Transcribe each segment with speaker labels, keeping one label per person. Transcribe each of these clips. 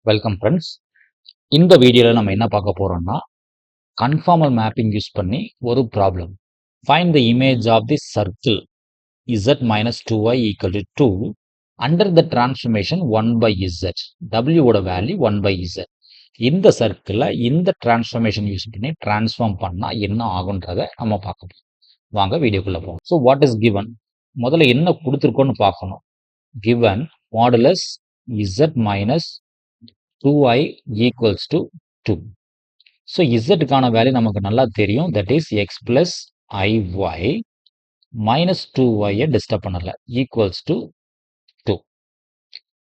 Speaker 1: Welcome friends. இந்த வீடியோவில் நம்ம என்ன பார்க்க போறோம்னா கன்ஃபார்மல் மேப்பிங் யூஸ் பண்ணி ஒரு problem. Find the image of the circle z minus 2y equal to 2 under the transformation 1 by z. w ஓட வேல்யூ 1 by z. இந்த சர்க்கிளை இந்த டிரான்ஸ்ஃபர்மேஷன் யூஸ் பண்ணி டிரான்ஸ்ஃபார்ம் பண்ணா என்ன ஆகுன்றதை நம்ம பார்க்கணும். வாங்க வீடியோக்குள்ள போவோம். So what is given? முதல்ல என்ன கொடுத்துருக்கோன்னு பார்க்கணும். Given modulus z minus 2i equals to 2. So இசட்டுக்கான வேல்யூ நமக்கு நல்லா தெரியும். That is x plus i y minus 2ஒய்யை டிஸ்டர்ப் பண்ணல ஈக்குவல்ஸ் டு 2.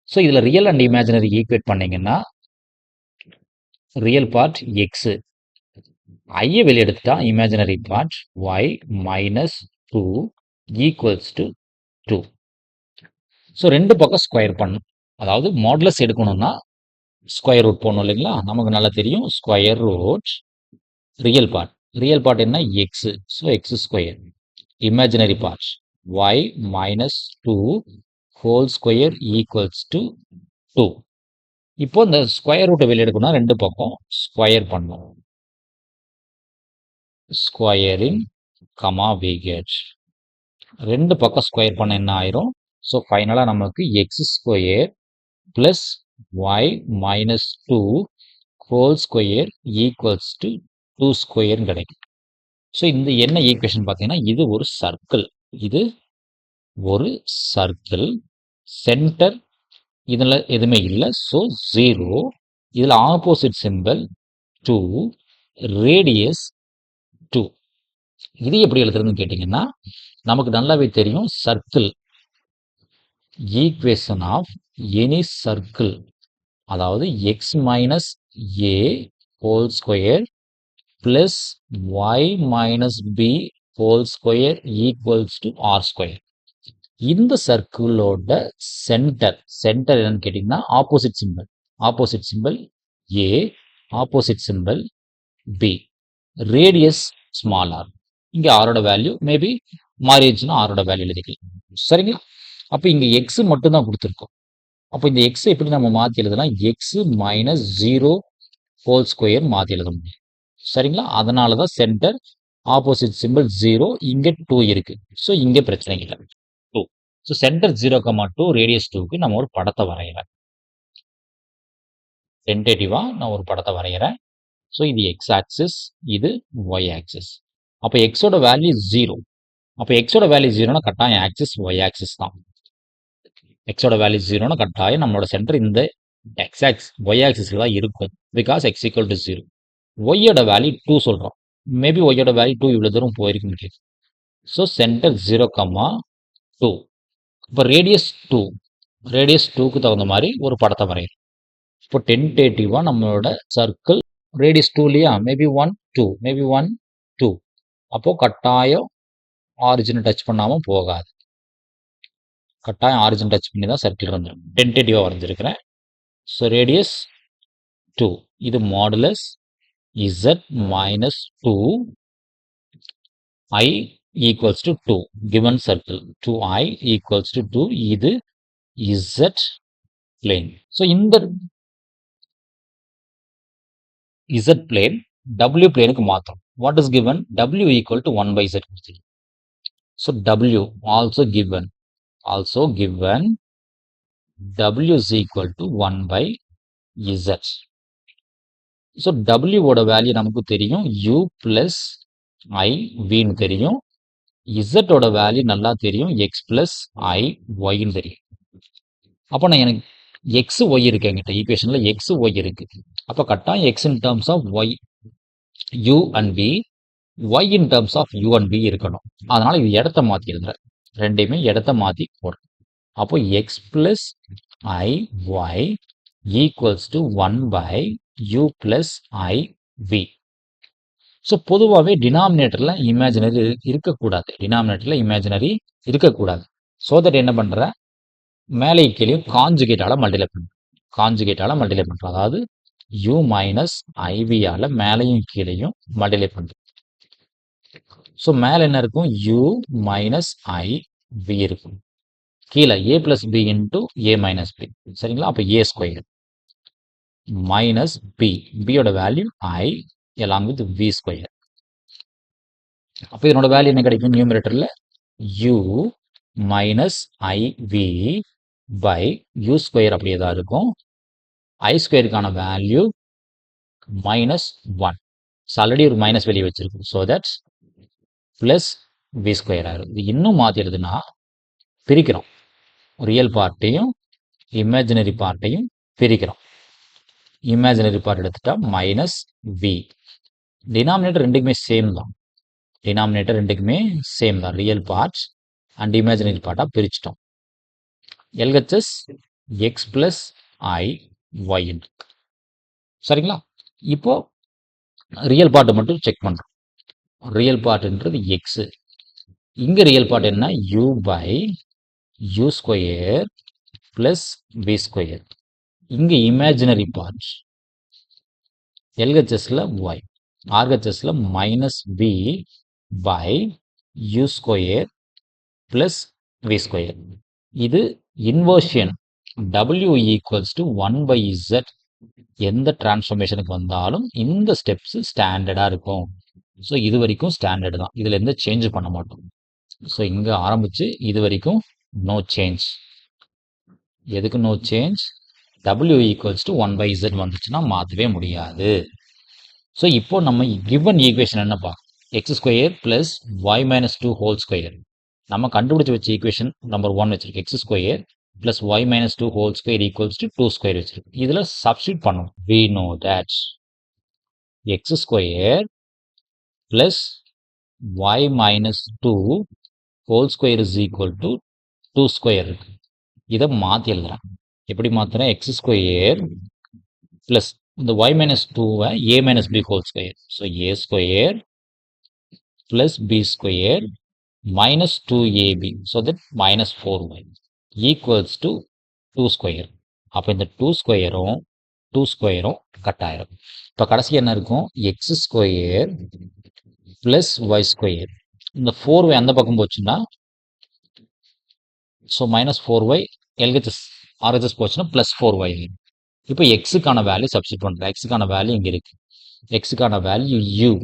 Speaker 1: ஸோ இதில் ரியல் அண்ட் இமேஜினரி ஈக்குவேட் பண்ணீங்கன்னா ரியல் பார்ட் எக்ஸு, ஐயை வெளியே எடுத்துட்டா imaginary part y minus 2 equals to 2. So ரெண்டு பக்கம் ஸ்கொயர் பண்ணும். அதாவது மாடுலஸ் எடுக்கணும்னா ஸ்கொயர் ரூட் போடணும் இல்லைங்களா? நமக்கு நல்லா தெரியும். ஸ்கொயர் ரூட் ரியல் பார்ட் என்ன? X. So x square. Imaginary part y minus 2 whole square equals to 2. இப்போ இந்த ஸ்கொயர் ரூட்டை வெளியே எடுக்கணும்னா ரெண்டு பக்கம் ஸ்கொயர் பண்ணும். ஸ்கொயரிங் கமா வி கெட் ரெண்டு பக்கம் ஸ்கொயர் பண்ண என்ன ஆயிரும்? ஸோ ஃபைனலாக நமக்கு x square plus y minus 2 whole square equals to 2 square கிடைக்கும். ஸோ இந்த என்ன ஈக்குவேஷன் பார்த்தீங்கன்னா இது ஒரு சர்க்கிள். இது ஒரு சர்க்கிள். சென்டர் இதில் எதுவுமே இல்லை. ஸோ 0. இதில் ஆப்போசிட் சிம்பிள் 2, ரேடியஸ் 2. இது எப்படி எழுதுறதுன்னு கேட்டிங்கன்னா நமக்கு நல்லாவே தெரியும். Circle equation of any circle, அதாவது x minus a whole square plus y minus b whole square equals to r square. இந்த சர்க்கிளோட சென்டர் என்னன்னு கேட்டிங்கன்னா opposite simple a, opposite simple b, radius small r. இங்கே ஆரோட வேல்யூ மேபி மாறிடுச்சுன்னா ஆரோட value எழுதிக்கலாம். சரிங்களா? அப்போ இங்கே எக்ஸ் மட்டும் தான் கொடுத்துருக்கோம். அப்போ இந்த எக்ஸ் எப்படி நம்ம மாற்றி எழுதலாம்? எக்ஸ் மைனஸ் 0 ஹோல் ஸ்கொயர் மாற்றி எழுத முடியும். சரிங்களா? அதனால தான் சென்டர் ஆப்போசிட் சிம்பிள் 0, இங்கே 2 இருக்கு. ஸோ இங்கே பிரச்சனை இல்லை. 2. ஸோ சென்டர் 0,2 ரேடியஸ் 2க்கு நம்ம ஒரு படத்தை வரைகிறேன். டென்டேட்டிவா நான் ஒரு படத்தை வரைகிறேன். ஸோ இது எக்ஸ் ஆக்சிஸ், இது ஒய் ஆக்சிஸ். அப்போ எக்ஸோட வேல்யூ 0. அப்போ எக்ஸோட வேல்யூ 0னா கட்டாயம் ஆக்சிஸ் ஒய் ஆக்சிஸ் தான். எக்ஸோட வேல்யூ 0னா கட்டாயம் நம்மளோட சென்டர் இந்த எக்ஸ் ஆக்சிஸ் ஒய் ஆக்சிஸில் தான் இருக்கும். Because X equal to 0. ஒய்யோட வேல்யூ 2 சொல்கிறோம். மேபி ஒய்யோட வேல்யூ 2 இவ்வளோ தூரம் போயிருக்குன்னு கேட்கும். So centre 0,2. இப்போ ரேடியஸ் 2, ரேடியஸ் 2க்கு தகுந்த மாதிரி ஒரு படத்தை வரையும். இப்போ டென்டேட்டிவாக நம்மளோட சர்க்கிள் ரேடியஸ் 2 இல்லையா? Maybe 1, 2, maybe 1, 2. அப்போது கட்டாயம் ஆரிஜினை டச் பண்ணாமல் போகாது. கட்டாயம் ஆரிஜின் டச் பண்ணி தான் சர்க்கிள் வந்துடும். டென்டேட்டிவாக வரைஞ்சிருக்கிறேன். ஸோ ரேடியஸ் 2, இது modulus z minus 2 I equals to 2. Given circle 2i equals to 2. இது z plane. So இந்த z plane w planeக்கு மாற்றும். What is given? w equal to 1 by z. So w also given w is equal to 1 by z. So டபிள்யூவோட value நமக்கு தெரியும். You plus ஐ வின்னு தெரியும். இசட்டோட value நல்லா தெரியும். X plus ஐ ஒய்ன்னு தெரியும். அப்போ நான் எனக்கு எக்ஸ் ஒய் இருக்கு. என்கிட்ட ஈக்குவேஷனில் எக்ஸ் ஒய் இருக்கு. அப்போ கட்டாயம் x in terms of y u and v, y in terms of u and v இருக்கணும். அதனால இது இடத்த மாற்றி எழுதுறேன். ரெண்டையுமே இடத்த மாற்றி போடுறேன். அப்போ x plus i y equals to 1 by u plus i v. So பொதுவாகவே டினாமினேட்டரில் இமேஜினரி இருக்கக்கூடாது. ஸோ தட் என்ன பண்ணுறேன்? மேலே கீழே காஞ்சுகேட்டால் மல்டிப்ளை பண்ணுறேன். அதாவது u மைனஸ் ஐவியால் மேலேயும் கீழேயும் மல்டிப்ளை பண்ணுறேன். ஸோ மேலே என்ன இருக்கும்? u மைனஸ் ஐ வி இருக்கும். கீழே a plus b into a minus b. சரிங்களா? அப்போ a square. minus b. b ஓட value I along with v square. அப்போ இதனோட வேல்யூ என்ன கிடைக்கும் நியூமரேட்டர்ல u minus iv by u square அப்படியே தான் இருக்கும். I ஸ்கொயருக்கான வேல்யூ மைனஸ் 1. ஆல்ரெடி ஒரு மைனஸ் வெளியே வச்சிருக்கும். So that's plus v square ஆயிரும். இது இன்னும் மாற்றிடுதுன்னா பிரிக்கிறோம். ரியல் பார்ட்டையும் இமேஜினரி பார்ட்டையும் பிரிக்கிறோம். இமேஜினரி பார்ட் எடுத்துட்டா மைனஸ் வி. டினாமினேட்டர் ரெண்டுக்குமே சேம் தான். டினாமினேட்டர் ரெண்டுக்குமே சேம் தான். ரியல் பார்ட்ஸ் அண்ட் இமேஜினரி பார்ட்டாக பிரிச்சிட்டோம். LHS x plus i y. சரிங்களா? இப்போ ரியல் பார்ட்டை மட்டும் செக் பண்ணுறோம். ரியல் பார்ட்ன்றது எக்ஸு. இங்கே ரியல் பார்ட் என்ன u by u square plus v square. இங்கே இமேஜினரி பார்ட் எல்ஹெச்எஸ்ல ஒய், ஆர்ஹெச்எஸ்ல minus b by u square plus v square. இது inversion W equals to 1/z. எந்த டிரான்ஸ்ஃபர்மேஷனுக்கு வந்தாலும் இந்த ஸ்டெப்ஸ் ஸ்டாண்டர்டாக இருக்கும். ஸோ இது வரைக்கும் ஸ்டாண்டர்டு தான். இதில் எந்த சேஞ்ச் பண்ண மாட்டோம். ஸோ இங்கே ஆரம்பித்து இது வரைக்கும் நோ சேஞ்ச். எதுக்கு no change? W equals to 1/z வந்துச்சுன்னா மாற்றவே முடியாது. ஸோ இப்போ நம்ம கிவன் ஈக்குவேஷன் என்னப்பா x square plus y minus 2 whole square. நம்ம கண்டுபிடிச்சி வச்ச ஈக்குவேஷன் நம்பர் 1 வச்சிருக்கு. X square plus y minus 2 whole square equals to 2 square வச்சிருக்கு. இதில் சப்ஸ்டியூட் பண்ணும். We know that x square plus y minus 2 whole square is equal to 2 square இருக்கு. இதை மாற்றி எழுதுறேன். எப்படி மாற்றுறேன்? எக்ஸ் ஸ்கொயர் பிளஸ் இந்த ஒய் மைனஸ் 2வை a minus b whole square. So a square plus b square minus 2ab, so that minus 4y equals to 2 square. அப்போ இந்த 2 ஸ்கொயரும் 2 ஸ்கொயரும் கட் ஆயிரும். இப்போ கடைசி என்ன இருக்கும்? X square plus y square. இந்த 4y அந்த பக்கம் போச்சுன்னா so minus 4y LHS RHS போச்சுன்னா பிளஸ் 4y. இப்போ எக்ஸுக்கான வேல்யூ சப்ஸ்டியூட் பண்ணுறேன். எக்ஸுக்கான வேல்யூ இங்கே இருக்கு. எக்ஸுக்கான value u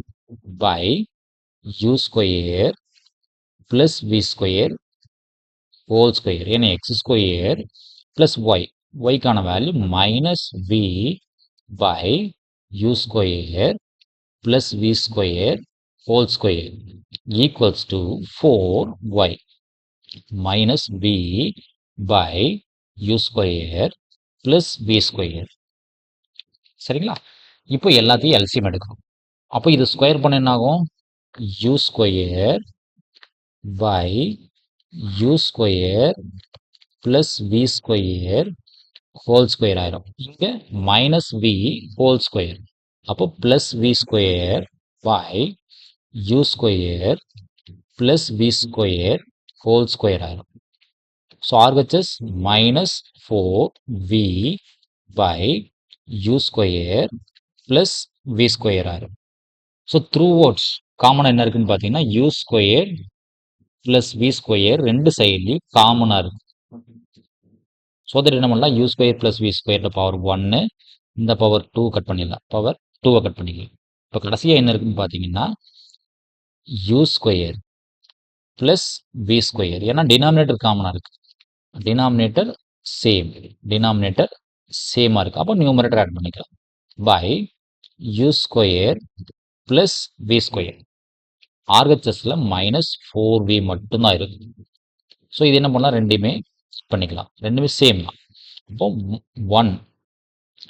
Speaker 1: by u square plus v square whole square. ஏன்னா எக்ஸ் ஸ்கொயர் பிளஸ் ஒய், ஒய்க்கான value minus v by u square plus v square whole square equals to 4y minus v by u square plus v square. சரிங்களா? இப்போ எல்லாத்தையும் LCM எடுக்கணும். அப்போ இது square பண்ண என்ன ஆகும்? U square by u square plus v square whole square ஆயிரும். இங்கே மைனஸ் வி ஹோல் ஸ்கொயர். அப்போ plus v square by u square plus v square whole square ஆயிரும். So RHS minus 4v by u square plus v square ஆயிரும். So through words காமனாக என்ன இருக்குன்னு பார்த்தீங்கன்னா u square plus v square ரெண்டு சைட்லையும் காமனாக இருக்கு. ஸோ தட் என்ன பண்ணலாம்? யூ ஸ்கொயர் பிளஸ் வி ஸ்கொயரில் பவர் 1, இந்த பவர் 2 கட் பண்ணிடலாம். பவர் 2 கட் பண்ணிக்கலாம். இப்போ கடைசியாக என்ன இருக்குன்னு பார்த்தீங்கன்னா u square plus v square. ஏன்னா டினாமினேட்டர் காமனாக இருக்கு. டினாமினேட்டர் சேம், டினாமினேட்டர் சேமாக இருக்குது. அப்போ நியூமரேட்டர் ஆட் பண்ணிக்கலாம். By u square plus v square. ஆர்ஹெச்எஸ்ல மைனஸ் 4v மட்டும்தான் இருக்கு. ஸோ இது என்ன பண்ணலாம்? ரெண்டுமே பண்ணிக்கலாம். ரெண்டுமே சேம் தான். அப்போ 1,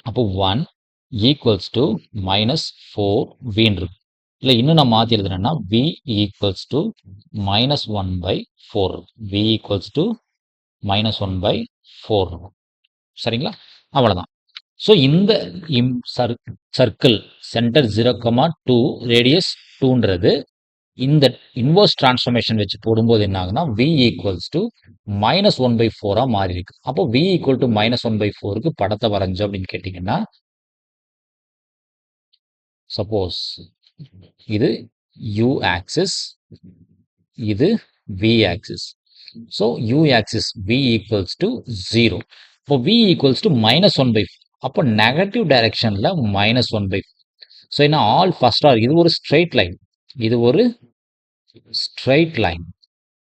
Speaker 1: அப்போ 1 ஈக்குவல்ஸ் டு மைனஸ் 4vன்னு இருக்கு. இல்லை இன்னும் நான் மாற்றி எழுதுறேன்னா v ஈக்குவல்ஸ் டு மைனஸ் 1/4 இருக்கும். v ஈக்குவல்ஸ் டு மைனஸ் 1/4 இருக்கும். சரிங்களா? அவ்வளோதான். ஸோ இந்த சர்க்கிள் சென்டர் 0,2 ரேடியஸ் 2ன்றது இந்த இன்வர்ஸ் டிரான்ஸ்ஃபர்மேஷன் வச்சு போடும்போது என்ன ஆகுனா v ஈக்குவல்ஸ் டு மைனஸ் 1/4 மாறி இருக்கு. அப்போ v ஈக்குவல் டு மைனஸ் 1/4க்கு படத்தை வரைஞ்சோம் அப்படின்னு கேட்டிங்கன்னா சப்போஸ் இது u ஆக்சிஸ், இது v axis. So u axis v equals to 0. இப்போ v ஈக்குவல்ஸ் டு மைனஸ் 1/4. அப்போ நெகட்டிவ் டைரக்ஷன்ல -1/4. ஸோ என்ன ஆல் ஃபர்ஸ்ட் ஆர்டர் இது ஒரு ஸ்ட்ரெயிட் லைன். இது ஒரு ஸ்ட்ரெயிட் லைன்.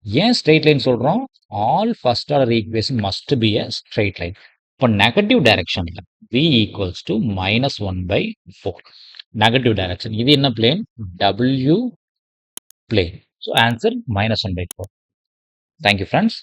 Speaker 1: ஏன் ஸ்ட்ரெயிட் லைன் சொல்றோம்? All first order equation must be a straight line. இப்போ நெகட்டிவ் டைரக்ஷன்ல v equals to -1/4. Negative direction. இது என்ன plane? W plane. So answer -1/4. Thank you friends.